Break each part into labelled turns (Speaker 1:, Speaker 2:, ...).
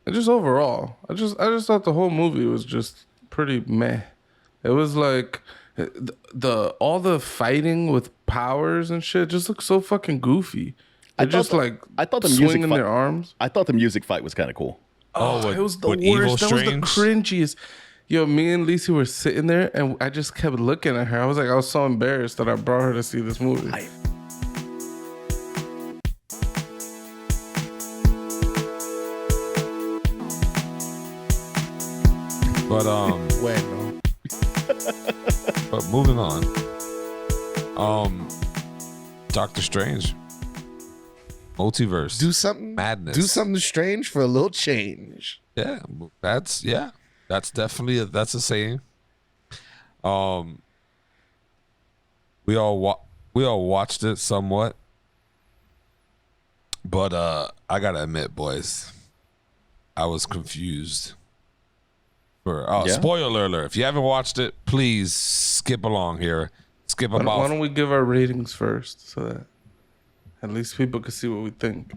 Speaker 1: And just overall, I just thought the whole movie was just pretty meh. It was like the all the fighting with powers and shit just looked so fucking goofy. They're just like
Speaker 2: I thought the
Speaker 1: swinging their arms.
Speaker 2: I thought the music fight was kind of cool.
Speaker 1: Oh, it was the worst. That was the cringiest. Yo, me and Lisa were sitting there, and I just kept looking at her. I was so embarrassed that I brought her to see this movie.
Speaker 3: But
Speaker 4: Bueno.
Speaker 3: but moving on. Doctor Strange. Multiverse.
Speaker 4: Do something
Speaker 3: Madness.
Speaker 4: Do something strange for a little change.
Speaker 3: Yeah, that's definitely that's a saying. We all watched it somewhat, but I gotta admit, boys, I was confused. Spoiler alert! If you haven't watched it, please skip along here. Skip about.
Speaker 1: Why don't we give our ratings first, so that at least people can see what we think.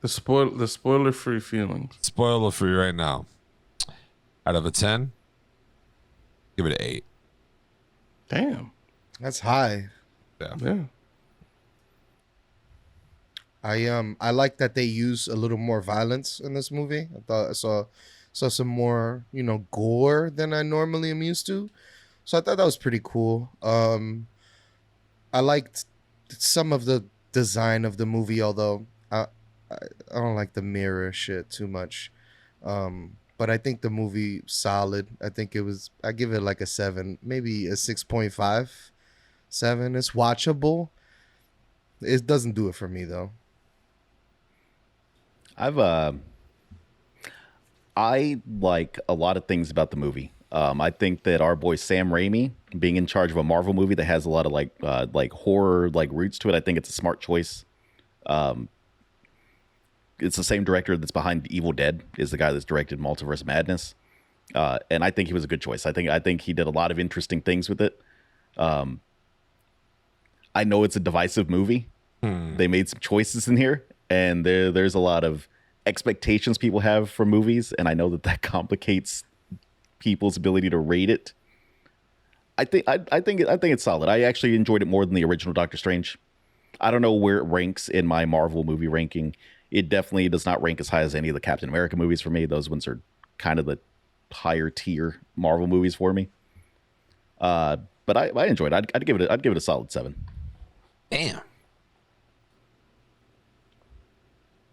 Speaker 1: The spoiler-free feelings.
Speaker 3: Spoiler free right now. Out of a 10, give it an 8.
Speaker 1: Damn,
Speaker 4: That's high.
Speaker 1: yeah.
Speaker 4: I like that they use a little more violence in this movie. I thought I saw some more, gore than I normally am used to. So I thought that was pretty cool. I liked some of the design of the movie, although I don't like the mirror shit too much. But I think the movie solid. I give it like a 7, maybe a 6.5, 7. It's watchable. It doesn't do it for me though.
Speaker 2: I like a lot of things about the movie. I think that our boy Sam Raimi being in charge of a Marvel movie that has a lot of like horror roots to it, I think it's a smart choice. It's the same director that's behind Evil Dead, is the guy that's directed Multiverse Madness, and I think he was a good choice. I think he did a lot of interesting things with it. I know it's a divisive movie. They made some choices in here, and there's a lot of expectations people have for movies, and I know that complicates people's ability to rate it. I think it's solid. I actually enjoyed it more than the original Doctor Strange. I don't know where it ranks in my Marvel movie ranking. It definitely does not rank as high as any of the Captain America movies for me. Those ones are kind of the higher tier Marvel movies for me. But I enjoyed it. I'd give it a solid 7.
Speaker 3: Damn.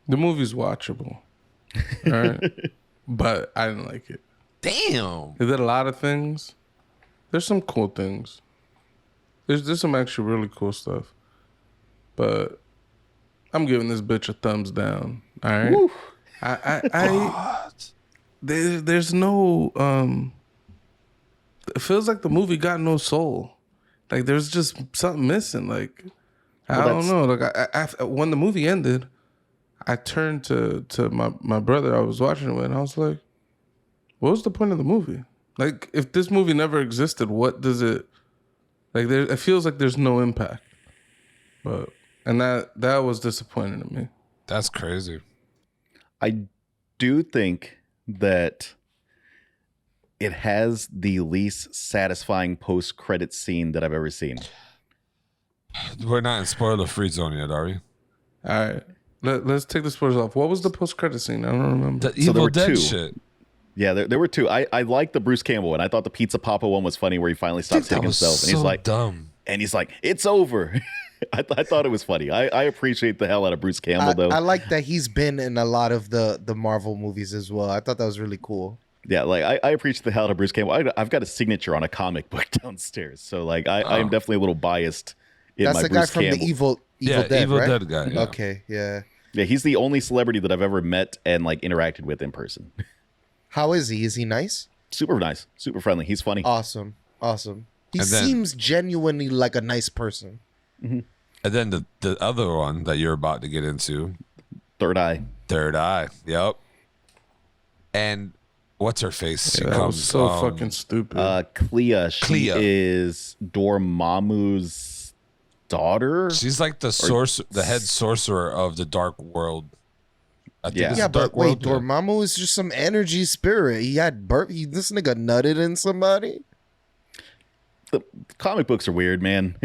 Speaker 1: The movie's watchable, all right? But I didn't like it.
Speaker 3: Damn.
Speaker 1: They did a lot of things. There's some cool things. There's some actually really cool stuff. But I'm giving this bitch a thumbs down. All right. Woo. There's no it feels like the movie got no soul. Like there's just something missing. Like I don't know. Like I when the movie ended, I turned to my brother I was watching it with, and I was like, what was the point of the movie? Like, if this movie never existed, what does it... Like, it feels like there's no impact. And that was disappointing to me.
Speaker 3: That's crazy.
Speaker 2: I do think that it has the least satisfying post-credit scene that I've ever seen.
Speaker 3: We're not in spoiler-free zone yet, are we?
Speaker 1: All right. Let's take the spoilers off. What was the post-credit scene? I don't remember.
Speaker 3: The Evil Dead shit.
Speaker 2: Yeah, there were 2. I liked the Bruce Campbell one. I thought the Pizza Papa one was funny, where he finally stops hitting himself, and he's like,
Speaker 3: dumb.
Speaker 2: And he's like, it's over. I thought it was funny. I appreciate the hell out of Bruce Campbell, though.
Speaker 4: I like that he's been in a lot of the Marvel movies as well. I thought that was really cool.
Speaker 2: Yeah, like I appreciate the hell out of Bruce Campbell. I've got a signature on a comic book downstairs, so like I'm definitely a little biased in
Speaker 4: That's
Speaker 2: my
Speaker 4: the
Speaker 2: Bruce
Speaker 4: guy from
Speaker 2: Campbell.
Speaker 4: the Evil Dead,
Speaker 3: Evil
Speaker 4: right?
Speaker 3: Dead guy. Yeah.
Speaker 4: Okay, yeah.
Speaker 2: Yeah, he's the only celebrity that I've ever met and like interacted with in person.
Speaker 4: How is he? Is he nice?
Speaker 2: Super nice, super friendly. He's funny.
Speaker 4: Awesome. He seems genuinely like a nice person.
Speaker 2: Mm-hmm.
Speaker 3: And then the other one that you're about to get into,
Speaker 2: Third Eye.
Speaker 3: Yep. And what's her face? She
Speaker 1: that
Speaker 3: comes
Speaker 1: was so fucking stupid.
Speaker 2: Clea. She is Dormammu's daughter.
Speaker 3: She's like the head sorcerer of the dark world. I think
Speaker 2: Yeah.
Speaker 3: it's
Speaker 4: Yeah,
Speaker 3: a dark
Speaker 4: but wait,
Speaker 3: world. Yeah.
Speaker 4: Dormammu is just some energy spirit. He had this nigga nutted in somebody.
Speaker 2: The comic books are weird, man.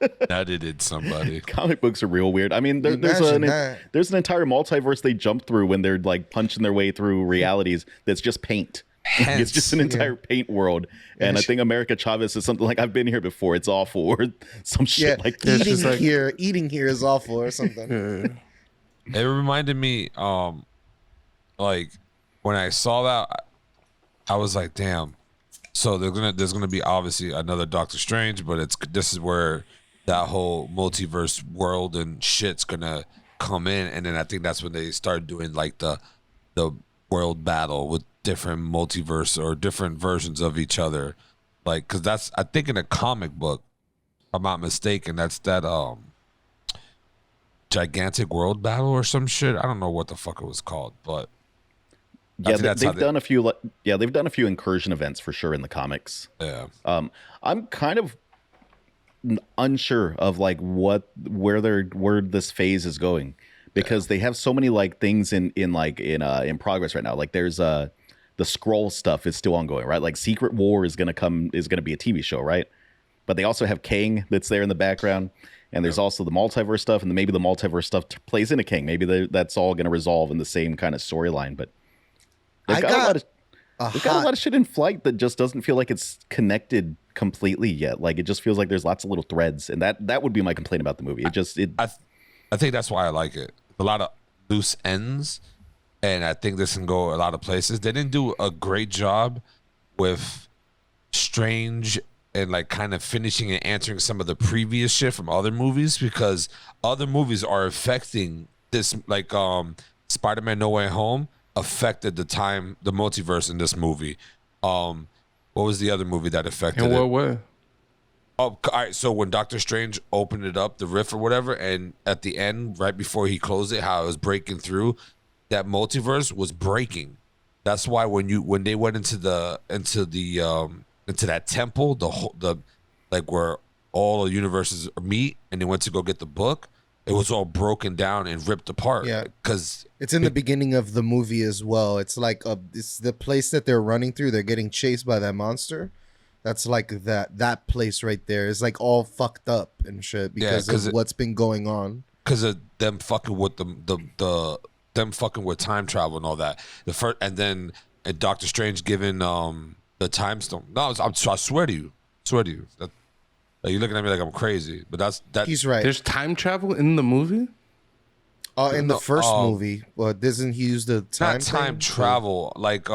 Speaker 3: Nutted somebody.
Speaker 2: Comic books are real weird. I mean,
Speaker 4: Imagine that.
Speaker 2: there's an entire multiverse they jump through when they're like punching their way through realities that's just paint. It's just an entire paint world. And I think America Chavez is something like, I've been here before, it's awful, or some shit like that.
Speaker 4: Eating here is awful or something.
Speaker 3: It reminded me, like when I saw that, I was like, damn. So there's gonna be obviously another Doctor Strange, but this is where that whole multiverse world and shit's gonna come in, and then I think that's when they start doing like the world battle with different multiverse or different versions of each other, like because that's I think in a comic book, if I'm not mistaken, that's that gigantic world battle or some shit. I don't know what the fuck it was called, but
Speaker 2: yeah, they've done a few. They've done a few incursion events for sure in the comics.
Speaker 3: Yeah.
Speaker 2: I'm kind of unsure of like where this phase is going, because they have so many like things in progress right now. Like there's the Skrull stuff is still ongoing, right? Like Secret War is gonna be a TV show, right? But they also have Kang that's there in the background. And there's also the multiverse stuff, and maybe the multiverse stuff plays into King. Maybe that's all going to resolve in the same kind of storyline. But they've got a lot of shit in flight that just doesn't feel like it's connected completely yet. Like it just feels like there's lots of little threads, and that would be my complaint about the movie.
Speaker 3: I think that's why I like it. A lot of loose ends, and I think this can go a lot of places. They didn't do a great job with Strange and like kind of finishing and answering some of the previous shit from other movies, because other movies are affecting this, like Spider-Man No Way Home affected the multiverse in this movie. What was the other movie that affected it?
Speaker 1: In what way?
Speaker 3: Oh, all right. So when Doctor Strange opened it up, the rift or whatever, and at the end, right before he closed it, how it was breaking through, that multiverse was breaking. That's why when they went into that temple, the like where all the universes meet, and they went to go get the book, it was all broken down and ripped apart.
Speaker 4: Yeah,
Speaker 3: because
Speaker 4: it's in the beginning of the movie as well. It's like it's the place that they're running through. They're getting chased by that monster. That's like that place right there is like all fucked up and shit because of what's been going on. Because
Speaker 3: of them fucking with them fucking with time travel and all that. And then Doctor Strange giving the time stone. No, I swear to you. That, you're looking at me like I'm crazy, but that.
Speaker 4: He's right.
Speaker 1: There's time travel in the movie?
Speaker 4: In the first movie, well, doesn't he use the time?
Speaker 3: Not time travel, like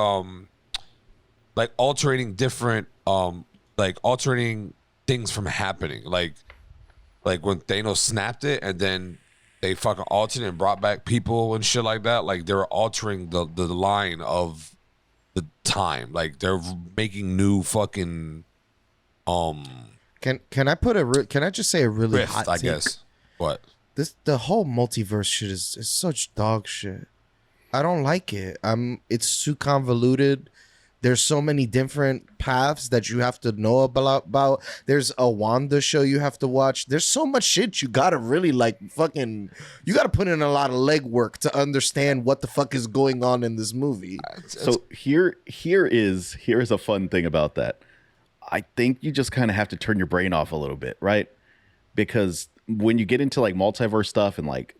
Speaker 3: altering different, like altering things from happening, like when Thanos snapped it, and then they fucking altered it and brought back people and shit like that. Like they were altering the line of the time, like they're making new fucking
Speaker 4: Can I just say a really
Speaker 3: rift,
Speaker 4: hot
Speaker 3: I
Speaker 4: take?
Speaker 3: guess. What?
Speaker 4: The whole multiverse shit is such dog shit. I don't like it. It's too convoluted. There's so many different paths that you have to know about. There's a Wanda show you have to watch. There's so much shit you gotta really you gotta put in a lot of legwork to understand what the fuck is going on in this movie.
Speaker 2: So here is a fun thing about that. I think you just kind of have to turn your brain off a little bit, right? Because when you get into like multiverse stuff and like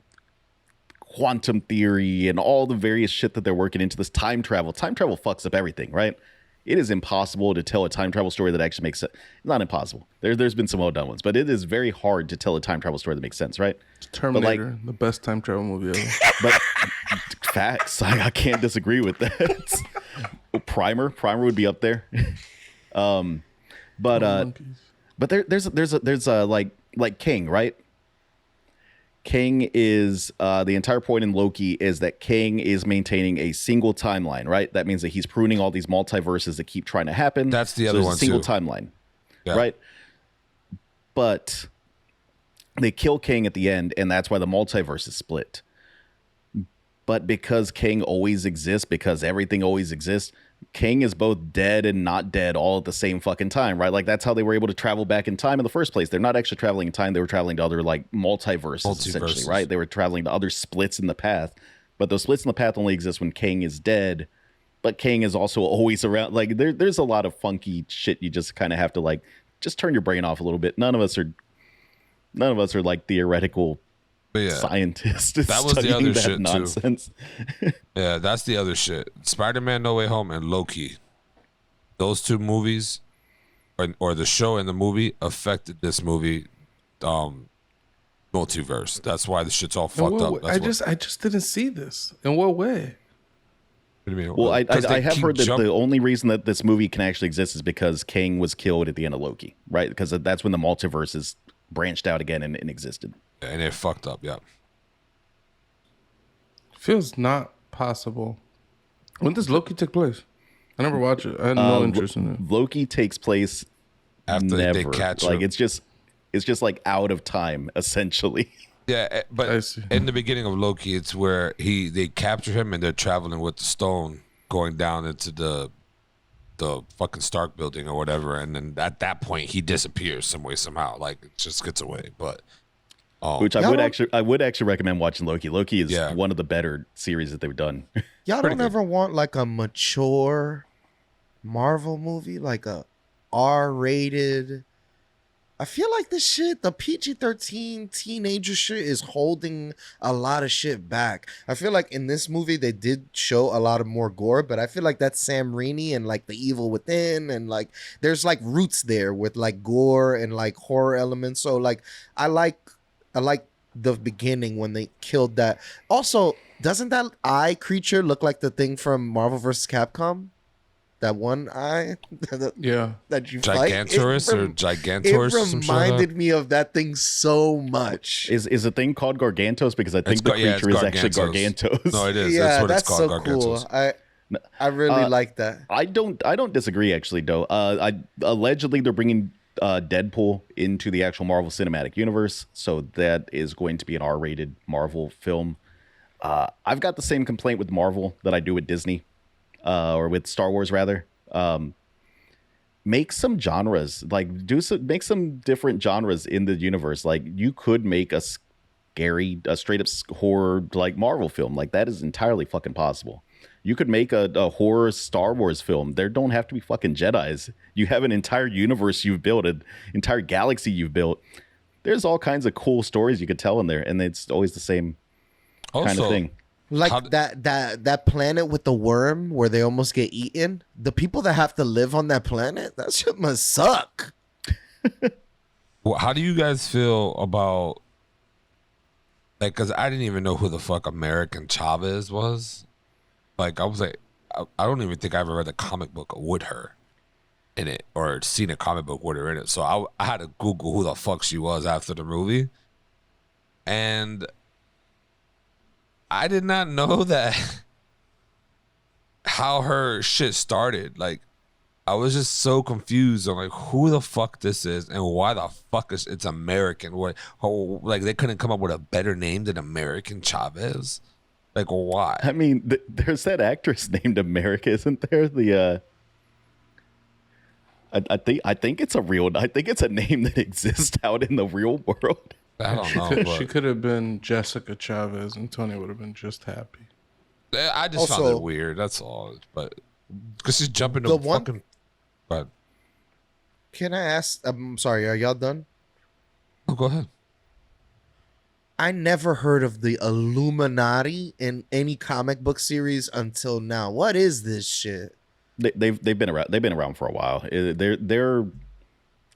Speaker 2: quantum theory and all the various shit that they're working into, this time travel fucks up everything, right? It is impossible to tell a time travel story that actually makes sense. Not impossible. There's been some well done ones, but it is very hard to tell a time travel story that makes sense, right?
Speaker 1: Terminator, the best time travel movie ever.
Speaker 2: But facts, I can't disagree with that. Primer would be up there. But there's like King, right? King is the entire point in Loki is that King is maintaining a single timeline, right? That means that he's pruning all these multiverses that keep trying to happen.
Speaker 3: That's the other one,
Speaker 2: single
Speaker 3: too.
Speaker 2: Timeline,
Speaker 3: Yeah.
Speaker 2: right? But they kill King at the end, and that's why the multiverse is split. But because King always exists, because everything always exists, King is both dead and not dead all at the same fucking time, right? Like that's how they were able to travel back in time in the first place. They're not actually traveling in time. They were traveling to other like multiverses. Essentially, right? They were traveling to other splits in the path but those splits in the path only exist when Kang is dead. But Kang is also always around. Like there's a lot of funky shit. You just kind of have to like just turn your brain off a little bit. None of us are like theoretical scientists.
Speaker 3: That was the other
Speaker 2: that
Speaker 3: shit
Speaker 2: nonsense.
Speaker 3: too. Yeah, that's the other shit. Spider-Man: No Way Home and Loki. Those two movies, or the show and the movie, affected this movie. Multiverse. That's why the shit's all fucked up.
Speaker 1: I just didn't see this. In what way?
Speaker 3: What do you mean?
Speaker 2: Well, I have heard that the only reason that this movie can actually exist is because Kang was killed at the end of Loki, right? Because that's when the multiverse is branched out again and existed.
Speaker 3: And it fucked up, yeah.
Speaker 1: Feels not possible. When does Loki take place? I never watched it. I had no interest in it.
Speaker 2: Loki takes place
Speaker 3: after they catch
Speaker 2: like
Speaker 3: him.
Speaker 2: it's just like out of time essentially.
Speaker 3: Yeah, but in the beginning of Loki, it's where they capture him and they're traveling with the stone going down into the fucking Stark building or whatever, and then at that point he disappears some way somehow, like it just gets away. But
Speaker 2: which I would actually recommend watching Loki. Loki is one of the better series that they've done.
Speaker 4: Y'all don't ever want like a mature Marvel movie, like a R-rated. I feel like this shit, the PG-13 teenager shit, is holding a lot of shit back. I feel like in this movie they did show a lot of more gore, but I feel like that's Sam Raimi and like The Evil Within, and like there's like roots there with like gore and like horror elements. So like I like the beginning when they killed that. Also, doesn't that eye creature look like the thing from Marvel vs. Capcom? That one eye, that you
Speaker 3: Gigantorus
Speaker 4: fight.
Speaker 3: or Gigantorus.
Speaker 4: It reminded me of that thing so much.
Speaker 2: Is a thing called Gargantos? Because I think the creature is actually Gargantos.
Speaker 3: No, it is.
Speaker 4: Yeah,
Speaker 3: that's what it's called.
Speaker 4: So
Speaker 3: Gargantos.
Speaker 4: Cool. I really like that.
Speaker 2: I don't disagree actually though. Allegedly they're bringing Deadpool into the actual Marvel Cinematic Universe, so that is going to be an R-rated Marvel film. I've got the same complaint with Marvel that I do with Disney. Or with Star Wars rather. Make some genres, like make some different genres in the universe. Like you could make a straight up horror like Marvel film. Like that is entirely fucking possible. You could make a horror Star Wars film. There don't have to be fucking Jedis. You have an entire universe you've built, an entire galaxy you've built. There's all kinds of cool stories you could tell in there, and it's always the same kind of thing.
Speaker 4: Like that planet with the worm where they almost get eaten. The people that have to live on that planet, that shit must suck.
Speaker 3: Well, how do you guys feel about like? Because I didn't even know who the fuck American Chavez was. Like I was like, I don't even think I ever read the comic book with her in it or seen a comic book with her in it. So I had to Google who the fuck she was after the movie, and I did not know that how her shit started. Like, I was just so confused on like who the fuck this is and why the fuck it's American. Like they couldn't come up with a better name than American Chavez. Like why?
Speaker 2: I mean, there's that actress named America, isn't there? I think it's a name that exists out in the real world.
Speaker 3: I don't know.
Speaker 1: She could have been Jessica Chavez, and Tony would have been just happy.
Speaker 3: I just found it weird. That's all. But because she's jumping to fucking. But
Speaker 4: can I ask? I'm sorry. Are y'all done?
Speaker 3: Oh, go ahead.
Speaker 4: I never heard of the Illuminati in any comic book series until now. What is this shit?
Speaker 2: They've been around. They've been around for a while. They're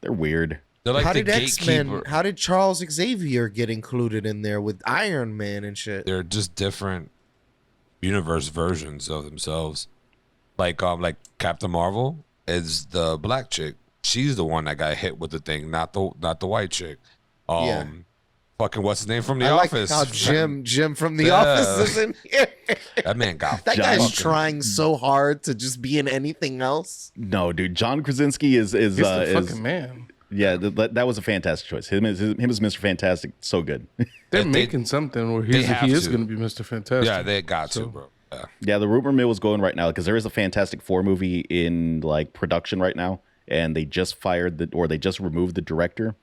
Speaker 2: weird.
Speaker 3: Like
Speaker 4: how did X-Men? How did Charles Xavier get included in there with Iron Man and shit?
Speaker 3: They're just different universe versions of themselves. Like Captain Marvel is the black chick. She's the one that got hit with the thing, not the white chick. Fucking what's his name from The Office?
Speaker 4: How Jim from The Office is in here.
Speaker 3: That man got
Speaker 4: that guy's trying so hard to just be in anything else.
Speaker 2: No, dude, John Krasinski is
Speaker 1: the fucking man.
Speaker 2: Yeah, that was a fantastic choice. Him as Mr. Fantastic, so good.
Speaker 1: They're making something where he is going to be Mr. Fantastic.
Speaker 3: Yeah, they got to, bro.
Speaker 2: Yeah, the rumor mill is going right now because there is a Fantastic Four movie in like production right now, and they just removed the director,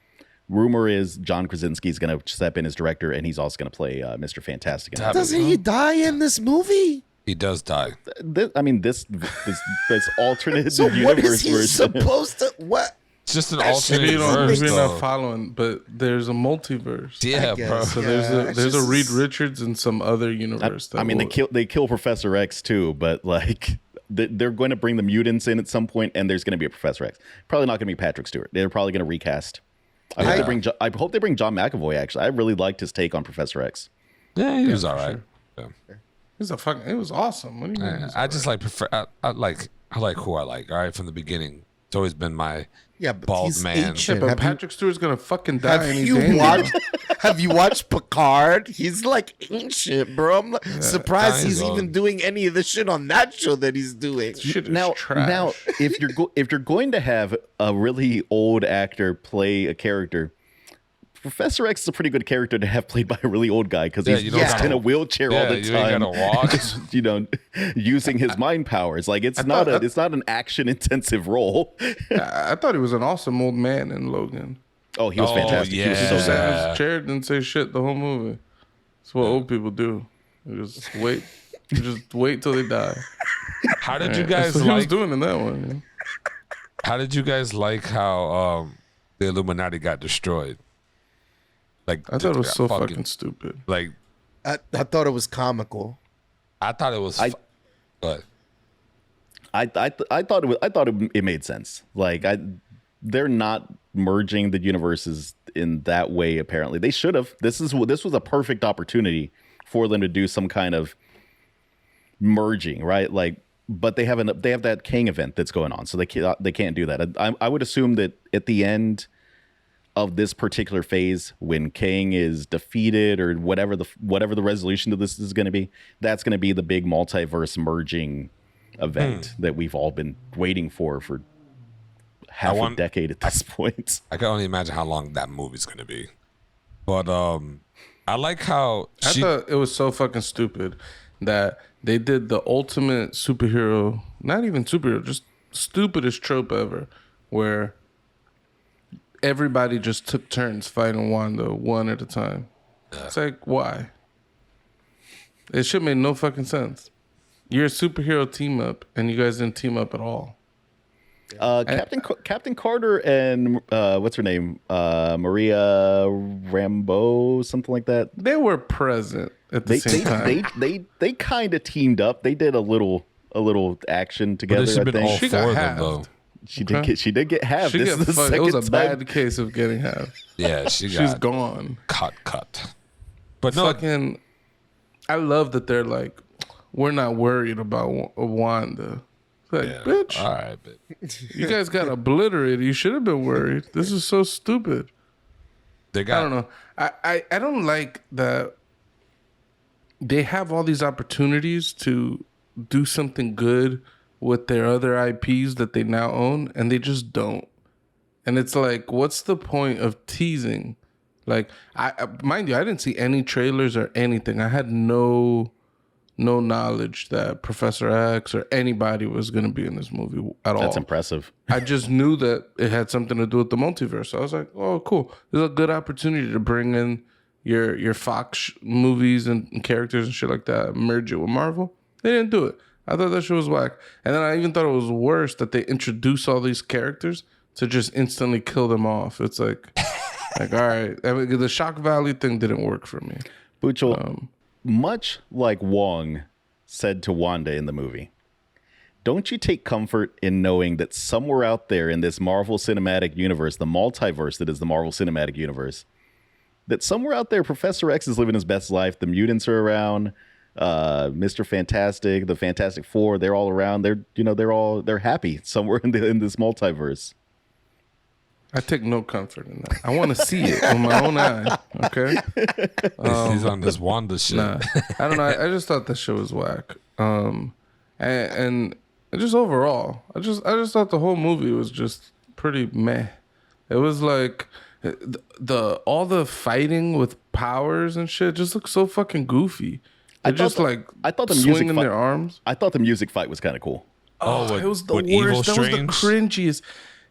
Speaker 2: rumor is John Krasinski's going to step in as director, and he's also going to play Mr. Fantastic.
Speaker 4: Doesn't he die in this movie?
Speaker 3: He does die.
Speaker 2: This alternate
Speaker 4: So
Speaker 2: universe
Speaker 4: what is he
Speaker 2: version.
Speaker 4: supposed to? What?
Speaker 3: It's just an
Speaker 4: That shit
Speaker 3: alternate
Speaker 4: don't-
Speaker 3: verse,
Speaker 1: You're
Speaker 3: though.
Speaker 1: not following, but there's a multiverse.
Speaker 3: Yeah,
Speaker 4: I
Speaker 3: bro.
Speaker 4: guess.
Speaker 1: So
Speaker 4: Yeah,
Speaker 1: there's
Speaker 4: it's
Speaker 1: a Reed
Speaker 4: just-
Speaker 1: Richards in some other universe.
Speaker 2: I mean, they kill Professor X too, but like they're going to bring the mutants in at some point, and there's going to be a Professor X. Probably not going to be Patrick Stewart. They're probably going to recast. I hope they bring John McAvoy. Actually, I really liked his take on Professor X.
Speaker 3: Yeah, he was
Speaker 1: for
Speaker 3: all right.
Speaker 1: sure. It was awesome. What do you mean?
Speaker 3: Yeah. I just like prefer. I like who I like. All right, from the beginning, it's always been my but bald
Speaker 4: he's
Speaker 3: man.
Speaker 4: ancient.
Speaker 1: But
Speaker 4: Have you-
Speaker 1: Patrick Stewart's gonna fucking die.
Speaker 4: Have
Speaker 1: and he's
Speaker 4: you
Speaker 1: dangerous.
Speaker 4: watched? Have you watched Picard? He's like ancient, bro. I'm like, surprised
Speaker 3: he's
Speaker 4: he's
Speaker 3: old.
Speaker 4: even doing any of the shit on that show that he's doing.
Speaker 1: Shit is
Speaker 2: Now,
Speaker 1: trash.
Speaker 2: if you're going to have a really old actor play a character, Professor X is a pretty good character to have played by a really old guy because
Speaker 3: Yeah,
Speaker 2: he's
Speaker 3: you don't
Speaker 2: just
Speaker 3: gotta-
Speaker 2: in a wheelchair all the
Speaker 3: you ain't
Speaker 2: time.
Speaker 3: gotta walk.
Speaker 2: Just, using his mind powers. Like it's not an action intensive role.
Speaker 1: I thought he was an awesome old man in Logan.
Speaker 2: Oh, he was
Speaker 3: Oh,
Speaker 2: fantastic. He was
Speaker 3: yeah.
Speaker 2: so
Speaker 1: He sat in
Speaker 2: sad.
Speaker 1: his chair, didn't say shit the whole movie. That's what old people do. They just wait. They just wait till they die.
Speaker 3: How did you
Speaker 1: That's
Speaker 3: guys
Speaker 1: what he was
Speaker 3: like?
Speaker 1: doing in that one.
Speaker 3: How did you guys like how the Illuminati got destroyed? Like
Speaker 1: I thought it was so
Speaker 3: fucking
Speaker 1: fucking stupid.
Speaker 3: like.
Speaker 4: I thought it was comical.
Speaker 3: I thought it was. But
Speaker 2: I thought it made sense. Like they're not merging the universes in that way. Apparently, they should have. This was a perfect opportunity for them to do some kind of merging, right? Like, but they have that Kang event that's going on, so they can't do that. I would assume that at the end of this particular phase, when Kang is defeated or whatever the resolution to this is going to be, that's going to be the big multiverse merging event that we've all been waiting for half a decade at this point.
Speaker 3: I can only imagine how long that movie's gonna be. But I like how
Speaker 1: I thought it was so fucking stupid that they did the ultimate superhero, not even superhero, just stupidest trope ever, where everybody just took turns fighting Wanda one at a time. It's like, why? It should make no fucking sense. You're a superhero team up, and you guys didn't team up at all.
Speaker 2: Captain Carter and what's her name, Maria Rambeau, something like that.
Speaker 1: They were present at the
Speaker 2: They
Speaker 1: same time.
Speaker 2: they kind of teamed up. They did a little action together.
Speaker 3: this has
Speaker 2: I
Speaker 3: been
Speaker 2: think
Speaker 3: all
Speaker 1: She
Speaker 3: four
Speaker 1: got
Speaker 3: of them
Speaker 1: halved.
Speaker 3: though.
Speaker 2: she did get half.
Speaker 1: She
Speaker 2: This
Speaker 1: got
Speaker 2: is the
Speaker 1: fucked.
Speaker 2: second
Speaker 1: It was a
Speaker 2: time.
Speaker 1: bad case of getting half.
Speaker 3: Yeah, she
Speaker 1: She's
Speaker 3: got
Speaker 1: gone.
Speaker 3: cut. But no,
Speaker 1: Fucking, I love that they're like, we're not worried about Wanda. It's like,
Speaker 3: yeah.
Speaker 1: bitch,
Speaker 3: All right, but
Speaker 1: you guys got obliterated. You should have been worried. This is so stupid.
Speaker 3: they
Speaker 1: I
Speaker 3: got.
Speaker 1: don't know. I don't like that they have all these opportunities to do something good with their other IPs that they now own, and they just don't. And it's like, what's the point of teasing? Like, mind you, I didn't see any trailers or anything. I had no knowledge that Professor X or anybody was going to be in this movie at all.
Speaker 2: That's impressive.
Speaker 1: I just knew that it had something to do with the multiverse. So I was like, oh, cool. This is a good opportunity to bring in your Fox movies and characters and shit like that, merge it with Marvel. They didn't do it. I thought that shit was whack. And then I even thought it was worse that they introduce all these characters to just instantly kill them off. It's like all right. I mean, the shock value thing didn't work for me.
Speaker 2: Buchel, much like Wong said to Wanda in the movie, don't you take comfort in knowing that somewhere out there in this Marvel Cinematic Universe, the multiverse that is the Marvel Cinematic Universe, that somewhere out there Professor X is living his best life, the mutants are around, Mr. Fantastic, the Fantastic Four, they're all around. They're happy somewhere in this multiverse.
Speaker 1: I take no comfort in that. I want to see it with my own eye. Okay.
Speaker 3: He's on this Wanda shit.
Speaker 1: Nah, I don't know. I just thought that shit was whack. And just overall, I just thought the whole movie was just pretty meh. It was like all the fighting with powers and shit just looked so fucking goofy. They're just
Speaker 2: I thought the music
Speaker 1: swinging
Speaker 2: fight,
Speaker 1: their arms.
Speaker 2: I thought the music fight was kind of cool.
Speaker 3: Oh,
Speaker 1: It was the
Speaker 3: with Evil
Speaker 1: worst. That was the
Speaker 3: Strange?
Speaker 1: cringiest.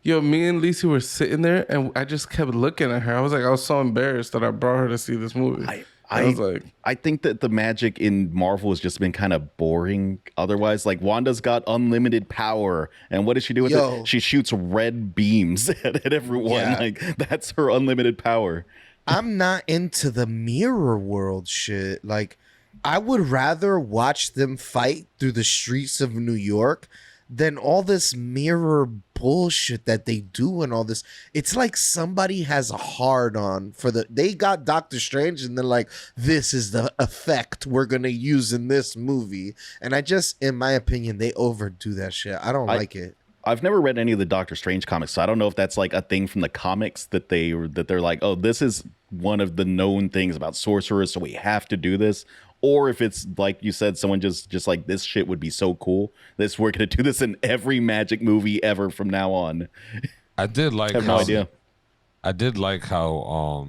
Speaker 1: Yo, me and Lisa were sitting there, and I just kept looking at her. I was so embarrassed that I brought her to see this movie. I was like,
Speaker 2: I think that the magic in Marvel has just been kind of boring. Otherwise, like Wanda's got unlimited power, and what does she do with it? She shoots red beams at everyone.
Speaker 4: Yeah.
Speaker 2: Like that's her unlimited power.
Speaker 4: I'm not into the mirror world shit. Like, I would rather watch them fight through the streets of New York than all this mirror bullshit that they do and all this. It's like somebody has a hard on for they got Doctor Strange and they're like, this is the effect we're gonna use in this movie. And I just, in my opinion, they overdo that shit. I don't like it.
Speaker 2: I've never read any of the Doctor Strange comics, so I don't know if that's like a thing from the comics that they're like, oh, this is one of the known things about sorcerers, so we have to do this. Or if it's like you said, someone just like, this shit would be so cool. We're gonna do this in every magic movie ever from now on.
Speaker 3: I did like.
Speaker 2: I have no idea.
Speaker 3: I did like how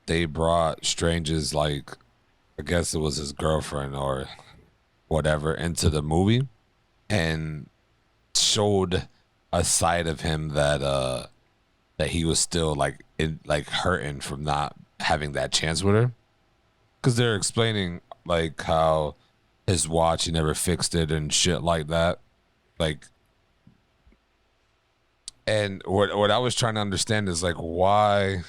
Speaker 3: they brought Strange's, like, I guess it was his girlfriend or whatever, into the movie and showed a side of him that he was still like hurting from not having that chance with her. Because they're explaining like how his watch, he never fixed it and shit like that. Like, and what I was trying to understand is like why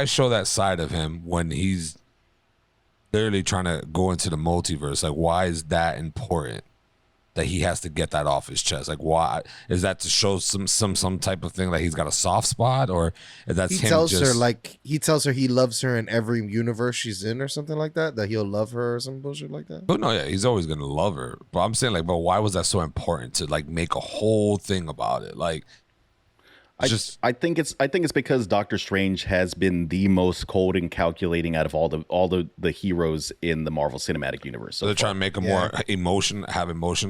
Speaker 3: show that side of him when he's literally trying to go into the multiverse? Like, why is that important? That he has to get that off his chest. Like, why is that? To show some type of thing that he's got a soft spot, or that's
Speaker 4: he tells her he loves her in every universe she's in, or something like that. That he'll love her or some bullshit like that.
Speaker 3: But no, yeah, he's always gonna love her. But I'm saying, like, but why was that so important to like make a whole thing about it? Like,
Speaker 2: I think it's because Doctor Strange has been the most cold and calculating out of all the heroes in the Marvel Cinematic Universe.
Speaker 3: So they're trying to make him more emotion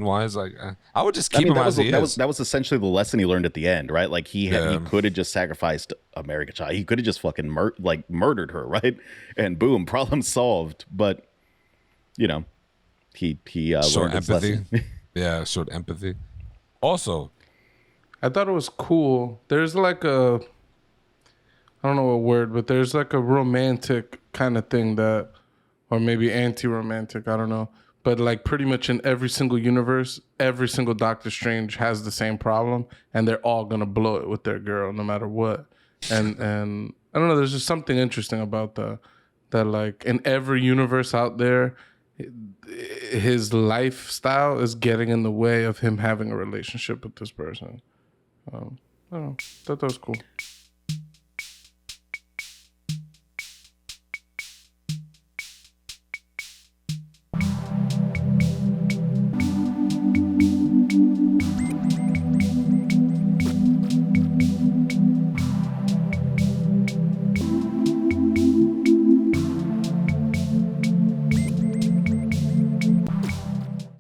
Speaker 3: wise. Like, I would just keep him as he is.
Speaker 2: That was essentially the lesson he learned at the end, right? Like he could have just sacrificed America Child. He could have just fucking murdered her, right? And boom, problem solved. But you know, he
Speaker 3: showed
Speaker 2: learned his
Speaker 3: empathy.
Speaker 2: lesson.
Speaker 3: Yeah, showed empathy. Also,
Speaker 1: I thought it was cool. There's like I don't know what word, but there's like a romantic kind of thing that, or maybe anti-romantic, I don't know. But like pretty much in every single universe, every single Doctor Strange has the same problem, and they're all gonna blow it with their girl no matter what. And I don't know. There's just something interesting about that like in every universe out there, his lifestyle is getting in the way of him having a relationship with this person. I don't know. Thought that was cool.